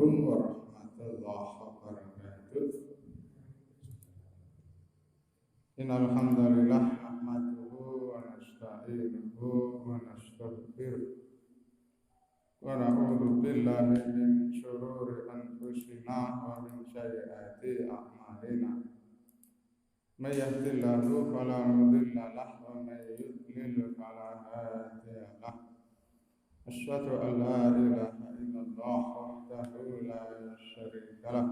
warahmatullahi wabarakatuh. Innal hamdalillah nahmaduhu wa nasta'inuhu wa nastaghfiruh wa na'udzu billahi min shururi anfusina wa min sayyiati a'malina. May yahdihillahu fala mudilla lahu wa may yudlil fala hadiya lahu. Asyhadu an la ilaha illallah wahdahu la syarika lah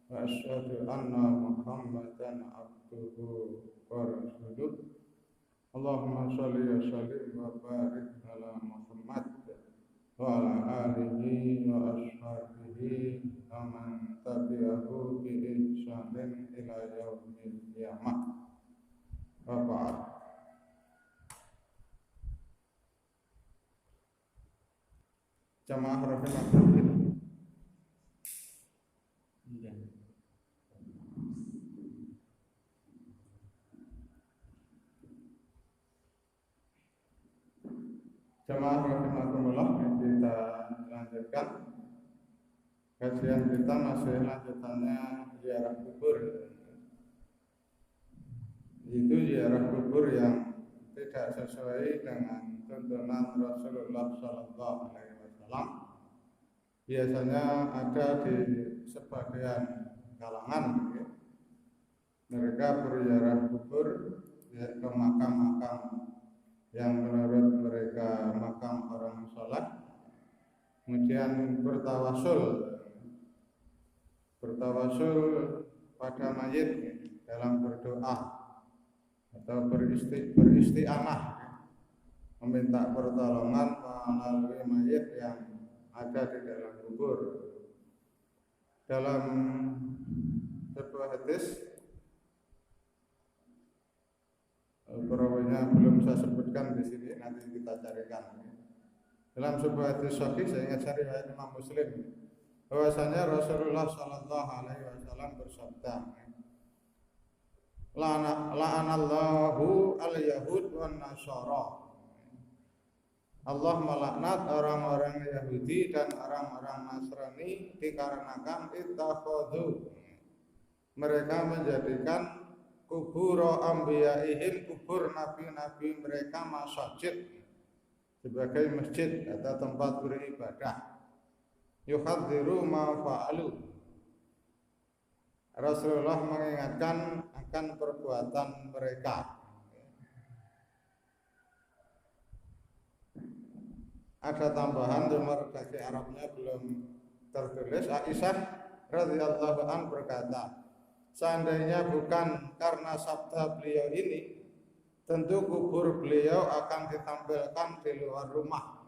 wa asyhadu anna Muhammadan abduhu wa rasuluh. Allahumma shalli wa sallim wa barik ala Muhammad wa ala alihi wa ashabihi wa man tabi'ahu bi ihsanin ila yaumil qiyamah. Wa ba'd. Jamaah rahimakumullah. Jamaah rahimakumullah, kita lanjutkan kajian kita, masih lanjutannya ziarah kubur. Itu ziarah kubur yang tidak sesuai dengan tuntunan Rasulullah Sallallahu Alaihi Wasallam. Biasanya ada di sebagian kalangan, mereka berziarah kubur ke makam-makam yang menurut mereka makam orang sholat, kemudian bertawasul pada mayit dalam berdoa atau beristi'anah, meminta pertolongan melalui mayit yang ada di dalam kubur. Dalam sebuah hadis, perawinya belum saya sebutkan di sini, nanti kita carikan. Dalam sebuah hadis sahih, saya ingat dari riwayat Imam Muslim, bahwasanya Rasulullah Sallallahu Alaihi Wasallam bersabda, la'anallahu al-yahud wan nasara. Allah melaknat orang-orang Yahudi dan orang-orang Nasrani dikarenakan ittakhadhu, mereka menjadikan kubur anbiya'ihim, kubur nabi-nabi mereka, masjid, sebagai masjid atau tempat beribadah. Yuhadziru ma fa'alu, Rasulullah mengingatkan akan perbuatan mereka. Ada tambahan, cuma redaksi Arabnya belum tertulis. Aisyah radhiyallahu an berkata, seandainya bukan karena sabda beliau ini, tentu kubur beliau akan ditampilkan di luar rumah.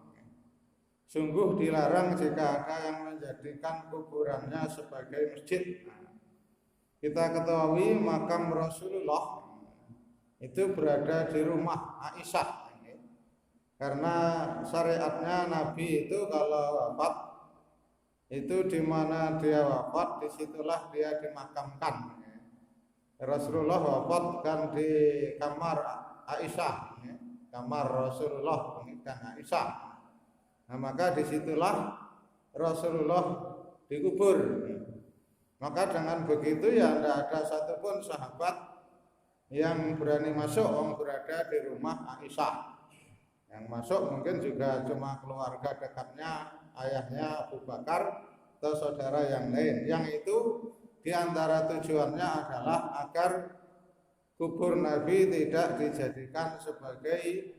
Sungguh dilarang jika ada yang menjadikan kuburannya sebagai masjid. Kita ketahui makam Rasulullah itu berada di rumah Aisyah, karena syariatnya Nabi itu kalau wafat itu di mana dia wafat, disitulah dia dimakamkan. Rasulullah wafat kan di kamar Aisyah, kamar Rasulullah dan Aisyah. Nah, maka disitulah Rasulullah dikubur. Maka dengan begitu ya tidak ada satupun sahabat yang berani masuk yang berada di rumah Aisyah. Yang masuk mungkin juga cuma keluarga dekatnya, ayahnya Abu Bakar atau saudara yang lain. Yang itu diantara tujuannya adalah agar kubur Nabi tidak dijadikan sebagai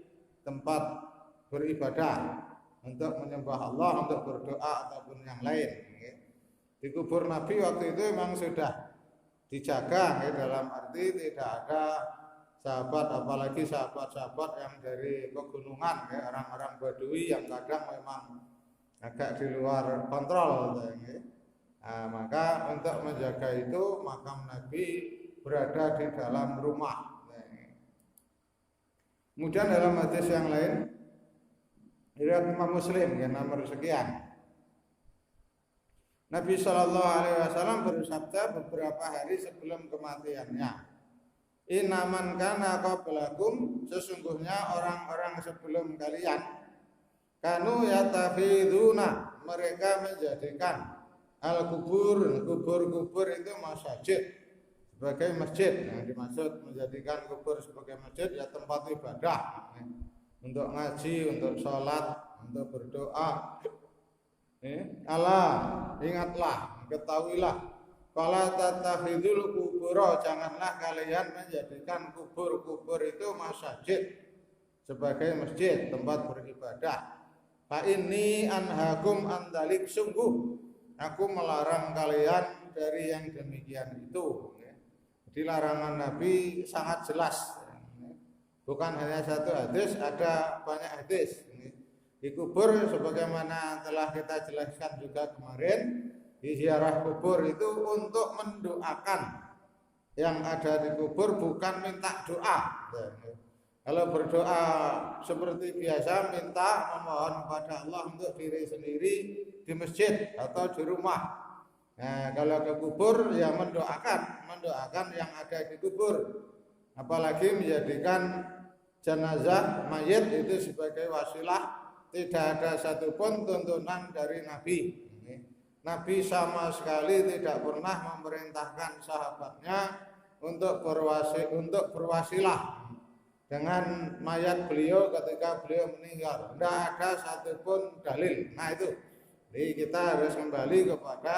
tempat beribadah untuk menyembah Allah, untuk berdoa ataupun yang lain. Di kubur Nabi waktu itu memang sudah dijaga, dalam arti tidak ada sahabat, apalagi sahabat-sahabat yang dari pegunungan, orang-orang Badui yang kadang memang agak di luar kontrol. Nah, maka untuk menjaga itu makam Nabi berada di dalam rumah. Kemudian dalam hadis yang lain, riwayat Imam Muslim yang nomor sekian, Nabi Shallallahu Alaihi Wasallam bersabda beberapa hari sebelum kematiannya, Inaman kana qablakum, sesungguhnya orang-orang sebelum kalian, kanu yatafiduna, mereka menjadikan Al-kubur, kubur itu masjid sebagai masjid. Yang dimaksud menjadikan kubur sebagai masjid ya tempat ibadah untuk ngaji, untuk sholat, untuk berdoa. Allah, ingatlah, ketahuilah, fala tattakhidul kubura, janganlah kalian menjadikan kubur-kubur itu masjid sebagai masjid, tempat beribadah. Fa inni anhakum andalik, sungguh aku melarang kalian dari yang demikian itu. Jadi larangan Nabi sangat jelas. Bukan hanya satu hadis, ada banyak hadis. Di kubur sebagaimana telah kita jelaskan juga kemarin, di ziarah kubur itu untuk mendoakan yang ada di kubur, bukan minta doa. Kalau berdoa seperti biasa, minta memohon kepada Allah untuk diri sendiri di masjid atau di rumah. Nah, kalau ke kubur ya mendoakan yang ada di kubur. Apalagi menjadikan jenazah mayit itu sebagai wasilah, tidak ada satupun tuntunan dari Nabi. Nabi sama sekali tidak pernah memerintahkan sahabatnya untuk berwasilah dengan mayat beliau ketika beliau meninggal. Tidak ada satupun dalil. Nah itu, jadi kita harus kembali kepada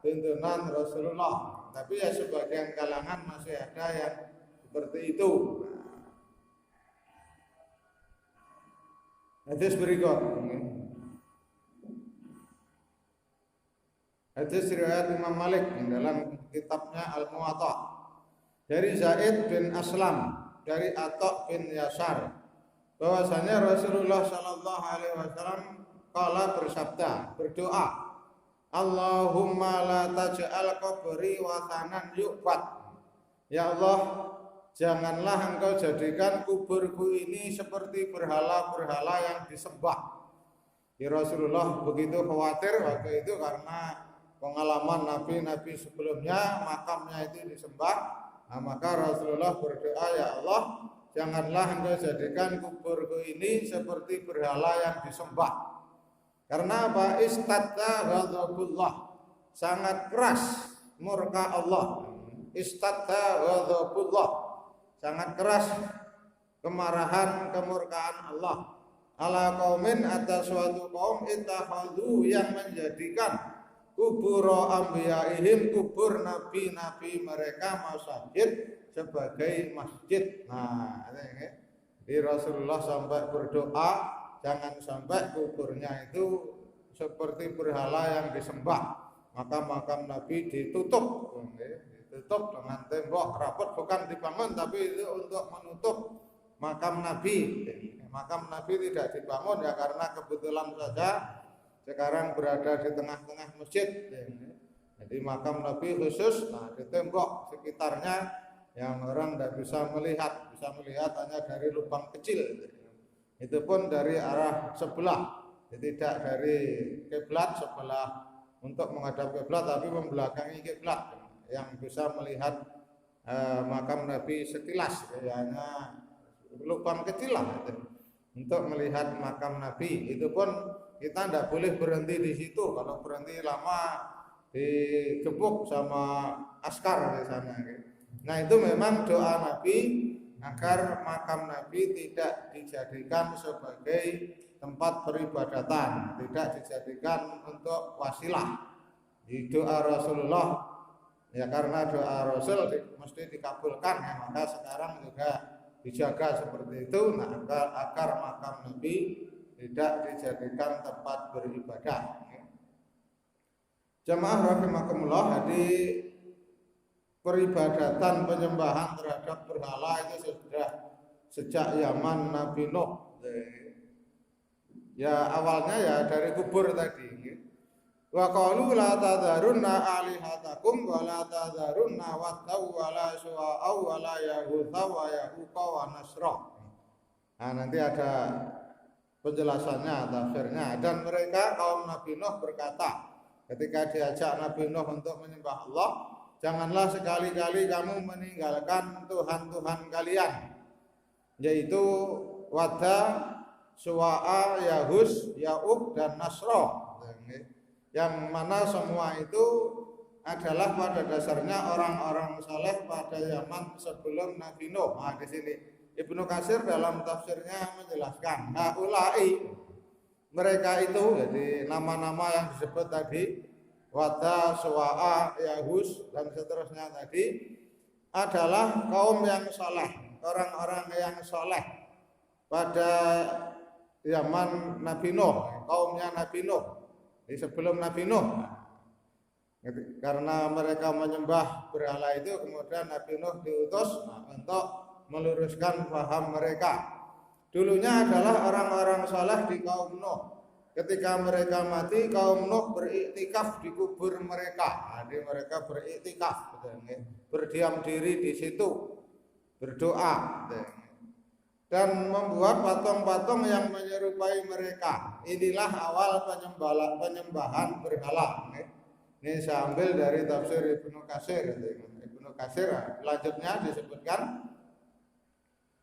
tuntunan Rasulullah. Tapi ya sebagian kalangan masih ada yang seperti itu. Hadis berikut. Hadis riwayat Imam Malik dalam kitabnya Al-Muwatta dari Zaid bin Aslam, dari Atta bin Yasar, bahwasanya Rasulullah Shallallahu Alaihi Wasallam kala bersabda, berdoa, Allahumma la taj'al qabri wathanan yu'bad. Ya Allah, janganlah engkau jadikan kuburku ini seperti berhala-berhala yang disembah. Ya Rasulullah begitu khawatir waktu itu karena pengalaman nabi-nabi sebelumnya makamnya itu disembah. Nah, maka Rasulullah berdoa, ya Allah, janganlah engkau jadikan kuburku ini seperti berhala yang disembah. Karena apa? Istadda ghadabullah, sangat keras murka Allah. Istadda ghadabullah, sangat keras kemarahan, kemurkaan Allah. Ala qaumin, atas suatu kaum ittakhadhu, yang menjadikan kubur anbiyaihim, kubur nabi-nabi mereka, masjid, sebagai masjid. Nah, jadi Rasulullah sampai berdoa jangan sampai kuburnya itu seperti berhala yang disembah. Maka makam Nabi ditutup dengan tembok rapat, bukan dibangun, tapi itu untuk menutup makam Nabi. Makam Nabi tidak dibangun ya karena kebetulan saja sekarang berada di tengah-tengah masjid. Jadi makam Nabi khusus, nah di tembok sekitarnya yang orang tidak bisa melihat hanya dari lubang kecil. Itu pun dari arah sebelah, tidak dari kiblat sebelah untuk menghadap kiblat, tapi membelakangi kiblat, yang bisa melihat makam Nabi sekilas, hanya lubang kecil lah untuk melihat makam Nabi. Itu pun kita tidak boleh berhenti di situ. Kalau berhenti lama digebuk sama askar di sana. Nah itu memang doa Nabi agar makam Nabi tidak dijadikan sebagai tempat peribadatan, tidak dijadikan untuk wasilah. Di doa Rasulullah, ya karena doa Rasul mesti dikabulkan, ya, maka sekarang juga dijaga seperti itu. Nah agar makam Nabi tidak dijadikan tempat beribadah. Jamaah rahimakumullah, jadi peribadatan penyembahan terhadap berhala itu sudah sejak zaman Nabi Nuh. Ya awalnya ya dari kubur tadi. Wa qalu la tadharunna alihatakum wa la tadharunna wattaw wa la suwa'a wa la yaghutha wa yaquqa wa nasra. Nah nanti ada penjelasannya, tafsirnya. Dan mereka kaum Nabi Nuh berkata, ketika diajak Nabi Nuh untuk menyembah Allah, janganlah sekali-kali kamu meninggalkan Tuhan-Tuhan kalian, yaitu Wadda, Suwa'a, Yahus, Ya'uq, dan Nasra. yang mana semua itu adalah pada dasarnya orang-orang saleh pada zaman sebelum Nabi Nuh. Nah, di sini Ibnu Katsir dalam tafsirnya menjelaskan, ulai mereka itu, jadi nama-nama yang disebut tadi, Wada, Suwa'a, Yahus dan seterusnya tadi adalah kaum yang saleh, orang-orang yang saleh pada zaman Nabi Nuh, kaumnya Nabi Nuh, di sebelum Nabi Nuh. Karena mereka menyembah berhala itu, kemudian Nabi Nuh diutus untuk meluruskan paham mereka. Dulunya adalah orang-orang saleh di kaum Nuh. Ketika mereka mati, kaum Nuh beriktikaf di kubur mereka. Jadi mereka beriktikaf, berdiam diri di situ, berdoa, dan membuat patung-patung yang menyerupai mereka. Inilah awal penyembahan berhala. Ini saya ambil dari tafsir Ibnu Katsir. Ibnu Katsir selanjutnya disebutkan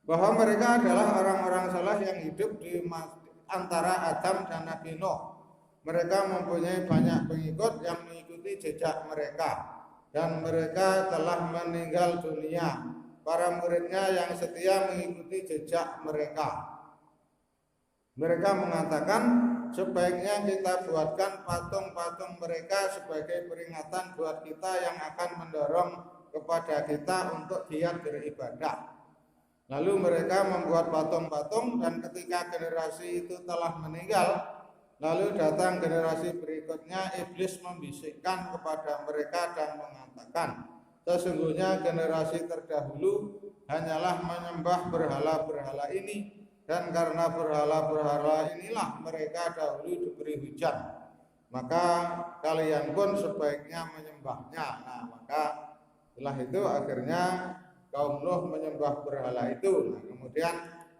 bahwa mereka adalah orang-orang saleh yang hidup di antara Adam dan Nabi Nuh. Mereka mempunyai banyak pengikut yang mengikuti jejak mereka, dan mereka telah meninggal dunia. Para muridnya yang setia mengikuti jejak mereka. Mereka mengatakan, sebaiknya kita buatkan patung-patung mereka sebagai peringatan buat kita yang akan mendorong kepada kita untuk giat beribadah. Lalu mereka membuat patung-patung, dan ketika generasi itu telah meninggal, lalu datang generasi berikutnya, iblis membisikkan kepada mereka dan mengatakan, sesungguhnya generasi terdahulu hanyalah menyembah berhala-berhala ini, dan karena berhala-berhala inilah mereka dahulu diberi hujan, maka kalian pun sebaiknya menyembahnya. Nah, maka setelah itu akhirnya kaum Nuh menyembah berhala itu. Nah, kemudian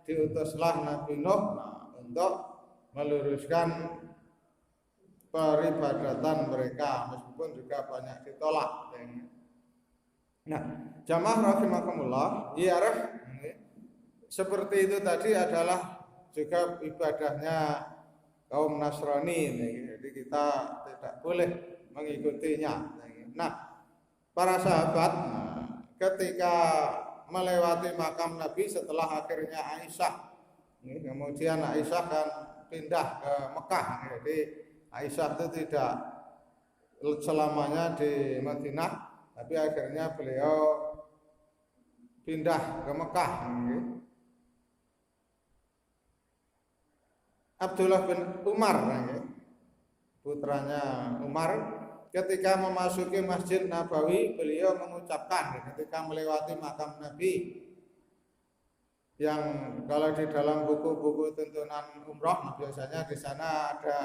diutuslah Nabi Nuh untuk meluruskan peribadatan mereka, meskipun juga banyak ditolak. Nah, jamaah rahimakumullah, ziarah seperti itu tadi adalah juga ibadahnya kaum Nasrani. Jadi kita tidak boleh mengikutinya. Nah, para sahabat ketika melewati makam Nabi setelah akhirnya Aisyah, kemudian Aisyah kan pindah ke Mekah. Jadi Aisyah itu tidak selamanya di Madinah, tapi akhirnya beliau pindah ke Mekah. Abdullah bin Umar, putranya Umar, ketika memasuki Masjid Nabawi, beliau mengucapkan ketika melewati makam Nabi, yang kalau di dalam buku-buku tuntunan umroh biasanya di sana ada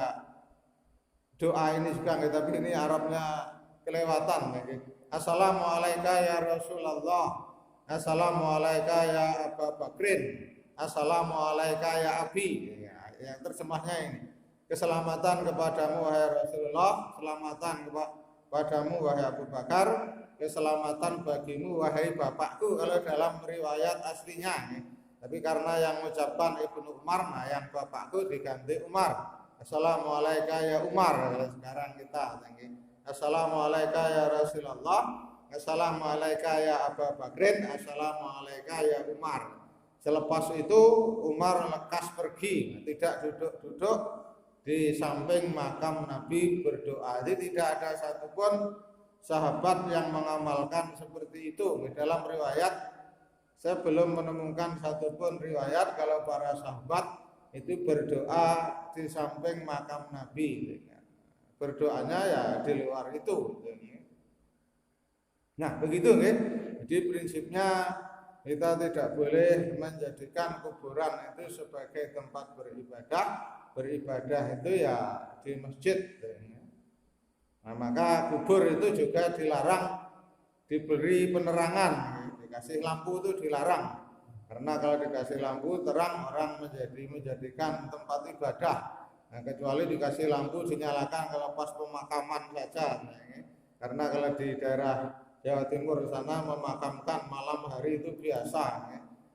doa ini juga, tapi ini Arabnya kelewatan. Assalamualaikum ya Rasulullah, assalamualaikum ya Abu Bakrin, assalamualaikum ya Abi. Yang terjemahnya ini, keselamatan kepadamu wahai Rasulullah, keselamatan kepadamu wahai Abu Bakar, keselamatan bagimu wahai bapakku, kalau dalam riwayat aslinya. Tapi karena yang mengucapkan Ibnu Umar, nah yang bapakku diganti Umar. Assalamualaikum ya Umar. Kalau sekarang kita assalamualaikum ya Rasulullah, assalamualaikum ya Abu Bakrin, assalamualaikum ya Umar. Selepas itu Umar lekas pergi, tidak duduk-duduk di samping makam Nabi berdoa. Jadi tidak ada satupun sahabat yang mengamalkan seperti itu. Di dalam riwayat saya belum menemukan satupun riwayat kalau para sahabat itu berdoa di samping makam Nabi. Berdoanya ya di luar itu. Nah, begitu nggih. Jadi prinsipnya kita tidak boleh menjadikan kuburan itu sebagai tempat beribadah. Beribadah itu ya di masjid. Nah, maka kubur itu juga dilarang diberi penerangan. Dikasih lampu itu dilarang. Karena kalau dikasih lampu terang, orang menjadikan tempat ibadah. Nah, kecuali dikasih lampu dinyalakan kalau pas pemakaman saja. Karena kalau di daerah Jawa Timur sana memakamkan malam hari itu biasa.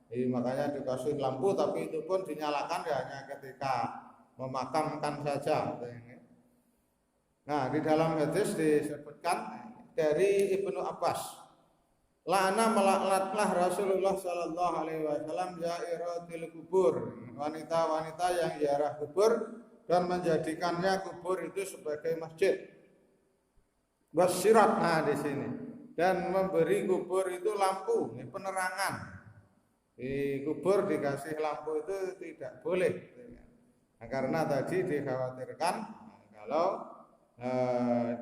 Jadi makanya dikasih lampu, tapi itu pun dinyalakan ya hanya ketika memakamkan saja. Nah, di dalam hadis disebutkan dari Ibnu Abbas, la'ana melaknatlah Rasulullah sallallahu alaihi wasallam yairatil kubur, wanita-wanita yang ziarah kubur dan menjadikannya kubur itu sebagai masjid. Wasirat, nah di sini, dan memberi kubur itu lampu, penerangan. Di kubur dikasih lampu itu tidak boleh. Nah, karena tadi dikhawatirkan kalau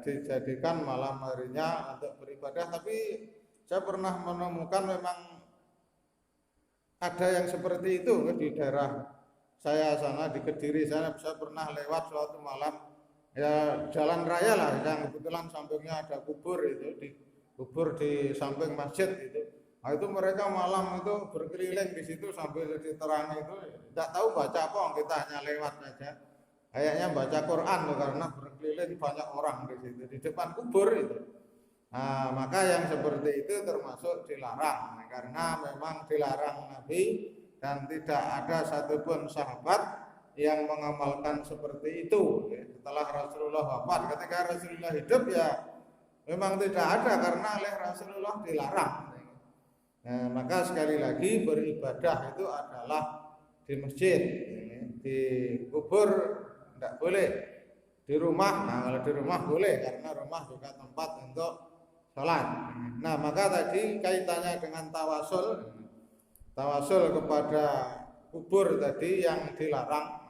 dijadikan malam harinya untuk beribadah. Tapi saya pernah menemukan memang ada yang seperti itu di daerah saya sana di Kediri. Saya pernah lewat suatu malam, ya jalan raya lah, yang kebetulan sampingnya ada kubur itu, kubur di samping masjid itu. Nah, itu mereka malam itu berkeliling di situ sambil diterangi itu, tidak tahu baca apa, kita hanya lewat saja. Kayaknya baca Quran loh, karena berkeliling banyak orang di situ di depan kubur itu. Nah, maka yang seperti itu termasuk dilarang, karena memang dilarang Nabi dan tidak ada satupun sahabat yang mengamalkan seperti itu setelah Rasulullah wafat. Ketika Rasulullah hidup ya memang tidak ada, karena oleh Rasulullah dilarang. Nah, maka sekali lagi beribadah itu adalah di masjid, di kubur tidak boleh, di rumah. Nah, kalau di rumah boleh, karena rumah juga tempat untuk sholat. Nah, maka tadi kaitannya dengan tawasul kepada kubur tadi yang dilarang.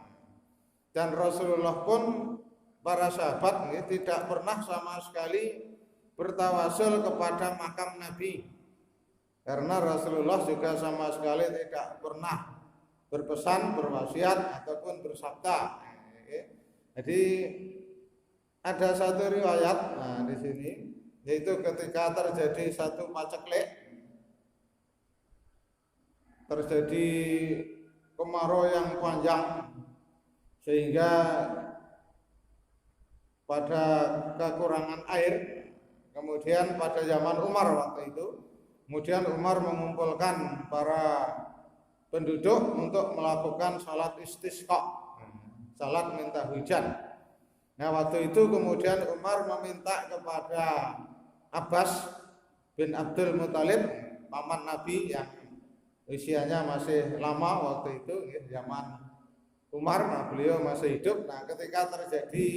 Dan Rasulullah pun, para sahabat tidak pernah sama sekali bertawasul kepada makam Nabi, karena Rasulullah juga sama sekali tidak pernah berpesan, berwasiat ataupun bersabda. Jadi ada satu riwayat, nah di sini, yaitu ketika terjadi satu paceklik, terjadi kemarau yang panjang, sehingga pada kekurangan air, kemudian pada zaman Umar waktu itu, kemudian Umar mengumpulkan para penduduk untuk melakukan salat istisqa, salat minta hujan. Nah, waktu itu kemudian Umar meminta kepada Abbas bin Abdul Muthalib, paman Nabi yang usianya masih lama waktu itu, zaman Umar, nah beliau masih hidup. Nah, ketika terjadi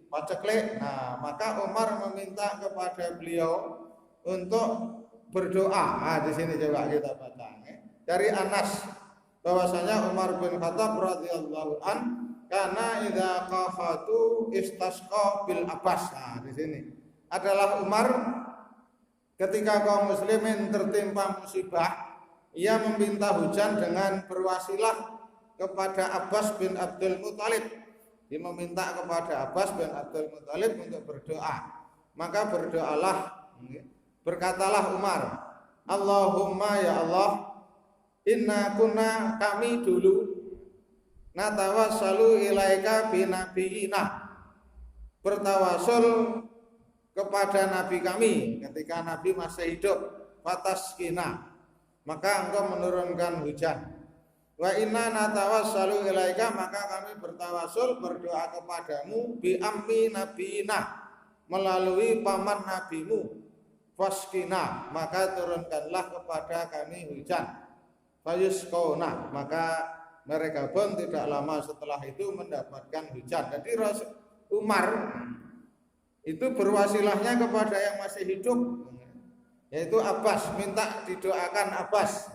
paceklik, nah maka Umar meminta kepada beliau untuk berdoa. Nah, di sini coba kita baca dari Anas bahwasanya Umar bin Khattab radhiyallahu an karena idza qafatu istasqa bil Abbas. Nah, di sini adalah Umar ketika kaum muslimin tertimpa musibah, ia meminta hujan dengan berwasilah kepada Abbas bin Abdul Muthalib. Dia meminta kepada Abbas bin Abdul Muthalib untuk berdoa. Maka berdoalah, berkatalah Umar, Allahumma ya Allah, inna kunna, kami dulu, natawassalu ilaika binabiyina, bertawasul kepada nabi kami ketika nabi masih hidup, fataskina, maka engkau menurunkan hujan. Wa inna natawassalu ilaika, maka kami bertawasul, berdoa kepadamu, bi ammi nabiyina, melalui paman nabimu, faskina, maka turunkanlah kepada kami hujan. Fayusqona, maka mereka pun tidak lama setelah itu mendapatkan hujan. Jadi Umar itu berwasilahnya kepada yang masih hidup, yaitu Abbas, minta didoakan Abbas.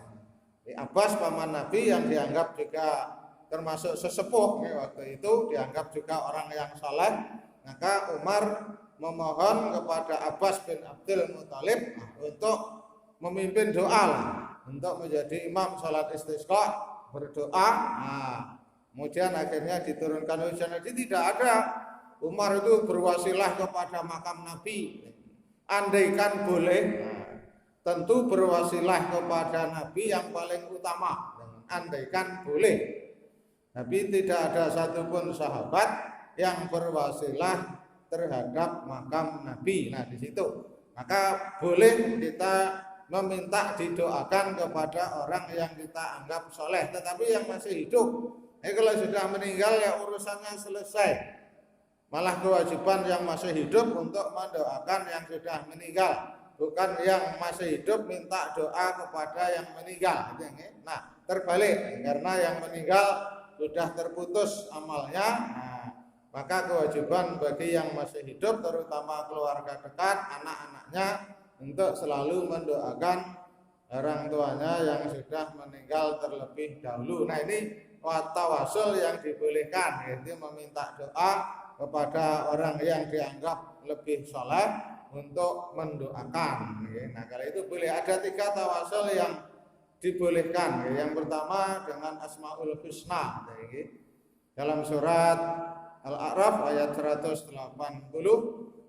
Abbas paman Nabi yang dianggap juga termasuk sesepuh waktu itu, dianggap juga orang yang saleh. Maka Umar memohon kepada Abbas bin Abdul Muthalib untuk memimpin doa, untuk menjadi imam salat istisqa, berdoa. Nah, kemudian akhirnya diturunkan hujan. Jadi tidak ada Umar itu berwasilah kepada makam Nabi. Andaikan boleh, tentu berwasilah kepada Nabi yang paling utama. Andaikan boleh, tapi tidak ada satupun sahabat yang berwasilah terhadap makam Nabi. Nah, di situ maka boleh kita meminta didoakan kepada orang yang kita anggap soleh, tetapi yang masih hidup, kalau sudah meninggal ya urusannya selesai. Malah kewajiban yang masih hidup untuk mendoakan yang sudah meninggal, bukan yang masih hidup minta doa kepada yang meninggal. Nah, terbalik, karena yang meninggal sudah terputus amalnya. Nah, maka kewajiban bagi yang masih hidup, terutama keluarga dekat, anak-anaknya, untuk selalu mendoakan orang tuanya yang sudah meninggal terlebih dahulu. Nah, ini tawasul yang dibolehkan, yaitu meminta doa kepada orang yang dianggap lebih soleh untuk mendoakan. Nah, kalau itu boleh. Ada 3 tawasul yang dibolehkan. Yang pertama dengan Asmaul Husna. Dalam surat Al-A'raf ayat 180,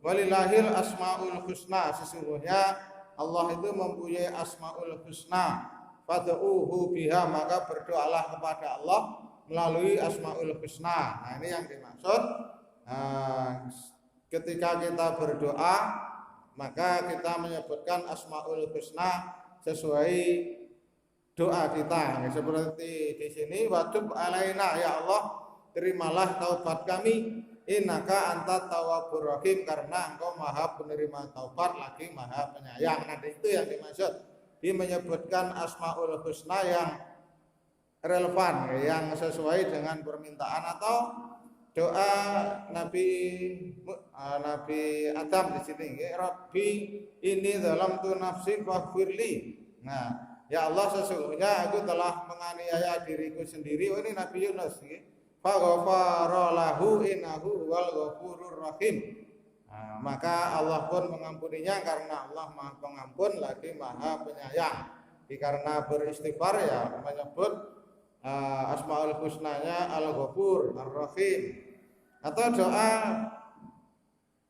walillahil asmaul husna, sesungguhnya Allah itu mempunyai asmaul husna, fad'uhu biha, maka berdoalah kepada Allah melalui asmaul husna. Nah, ini yang dimaksud. Ketika kita berdoa, maka kita menyebutkan asmaul husna sesuai doa kita. Seperti di sini, watub alaina, ya Allah, terimalah taubat kami, innaka anta tawwabur rahim, karena engkau maha penerima taubat lagi maha penyayang. Nah, itu yang dimaksud. Dia menyebutkan asmaul husna yang relevan, yang sesuai dengan permintaan atau doa Nabi Adam di sini, Rabbi ini dalam tu nafsi faghfirli. Nah, ya Allah, sesungguhnya aku telah menganiaya diriku sendiri. Oh, ini Nabi Yunus, faghfara lahu innahu huwal ghafurur rahim. Nah, maka Allah pun mengampuninya karena Allah Maha Pengampun lagi Maha Penyayang. Karena beristighfar ya menyebut asmaul husnanya Al-Ghafur, Ar-Rahim. Atau doa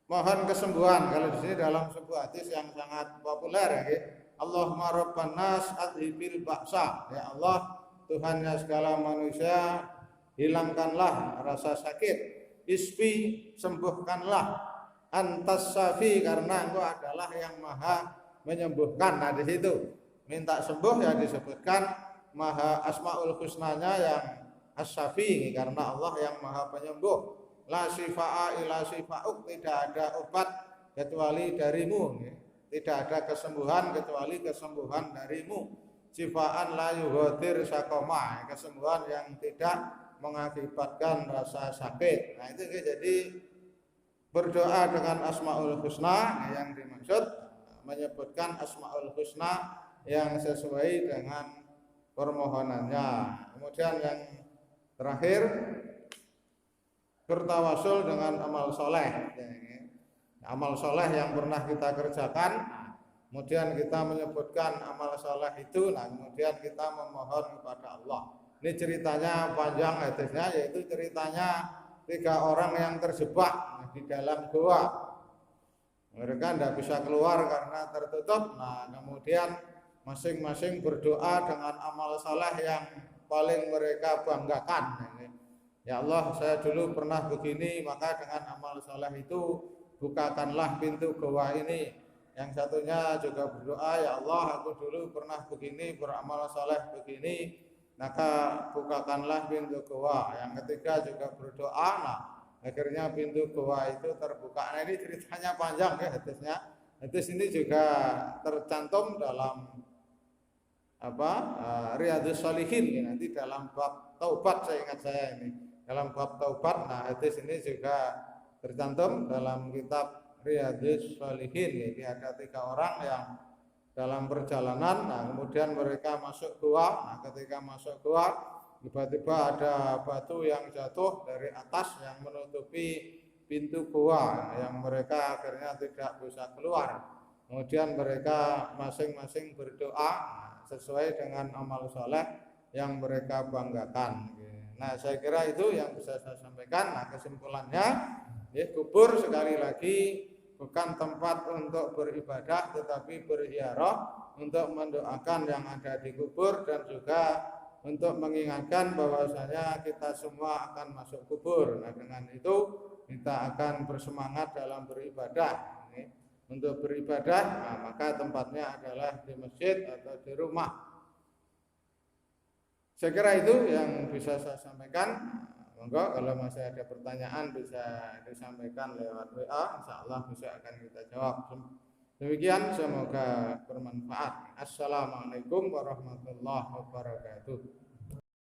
mohon kesembuhan. Kalau di sini dalam sebuah hadis yang sangat populer, ya, Allahumma rabban nas adhibil ba'sa. Ya Allah, Tuhannya segala manusia, hilangkanlah rasa sakit. Isfi, sembuhkanlah. Antas safi, karena engkau adalah yang maha menyembuhkan. Nah, di situ minta sembuh ya disebutkan maha asmaul husnanya yang as-safi, karena Allah yang maha penyembuh. La sifa'a ila sifa'uk, tidak ada obat kecuali darimu, tidak ada kesembuhan kecuali kesembuhan darimu. Sifa'an la yuhadir sakoma, kesembuhan yang tidak mengakibatkan rasa sakit. Nah, itu jadi berdoa dengan asmaul husna yang dimaksud menyebutkan asmaul husna yang sesuai dengan permohonannya. Kemudian yang terakhir, bertawasul dengan amal soleh. Amal soleh yang pernah kita kerjakan, kemudian kita menyebutkan amal soleh itu, nah kemudian kita memohon kepada Allah. Ini ceritanya panjang hadisnya, yaitu ceritanya 3 orang yang terjebak di dalam goa. Mereka tidak bisa keluar karena tertutup. Nah, kemudian masing-masing berdoa dengan amal soleh yang paling mereka banggakan. Ya Allah, saya dulu pernah begini, maka dengan amal soleh itu bukakanlah pintu goa ini. Yang satunya juga berdoa, ya Allah, aku dulu pernah begini, beramal soleh begini, maka bukakanlah pintu goa. Yang ketiga juga berdoa, nah akhirnya pintu goa itu terbuka. Nah, ini ceritanya panjang ya hadisnya. Hadis ini juga tercantum dalam Riyadhus Shalihin, nanti dalam bab taubat, saya ingat saya ini. Dalam bab taubat, nah hadis ini juga tercantum dalam kitab Riyadhus Shalihin. Jadi ada 3 orang yang dalam perjalanan, nah kemudian mereka masuk gua. Nah, ketika masuk gua, tiba-tiba ada batu yang jatuh dari atas yang menutupi pintu gua, yang mereka akhirnya tidak bisa keluar. Kemudian mereka masing-masing berdoa sesuai dengan amal soleh yang mereka banggakan. Nah, saya kira itu yang bisa saya sampaikan. Nah, kesimpulannya, ya, kubur sekali lagi bukan tempat untuk beribadah, tetapi berziarah untuk mendoakan yang ada di kubur dan juga untuk mengingatkan bahwasanya kita semua akan masuk kubur. Nah, dengan itu kita akan bersemangat dalam beribadah. Untuk beribadah, nah, maka tempatnya adalah di masjid atau di rumah. Saya kira itu yang bisa saya sampaikan. Monggo kalau masih ada pertanyaan bisa disampaikan lewat WA, insya Allah bisa akan kita jawab. Demikian, semoga bermanfaat. Assalamualaikum warahmatullahi wabarakatuh.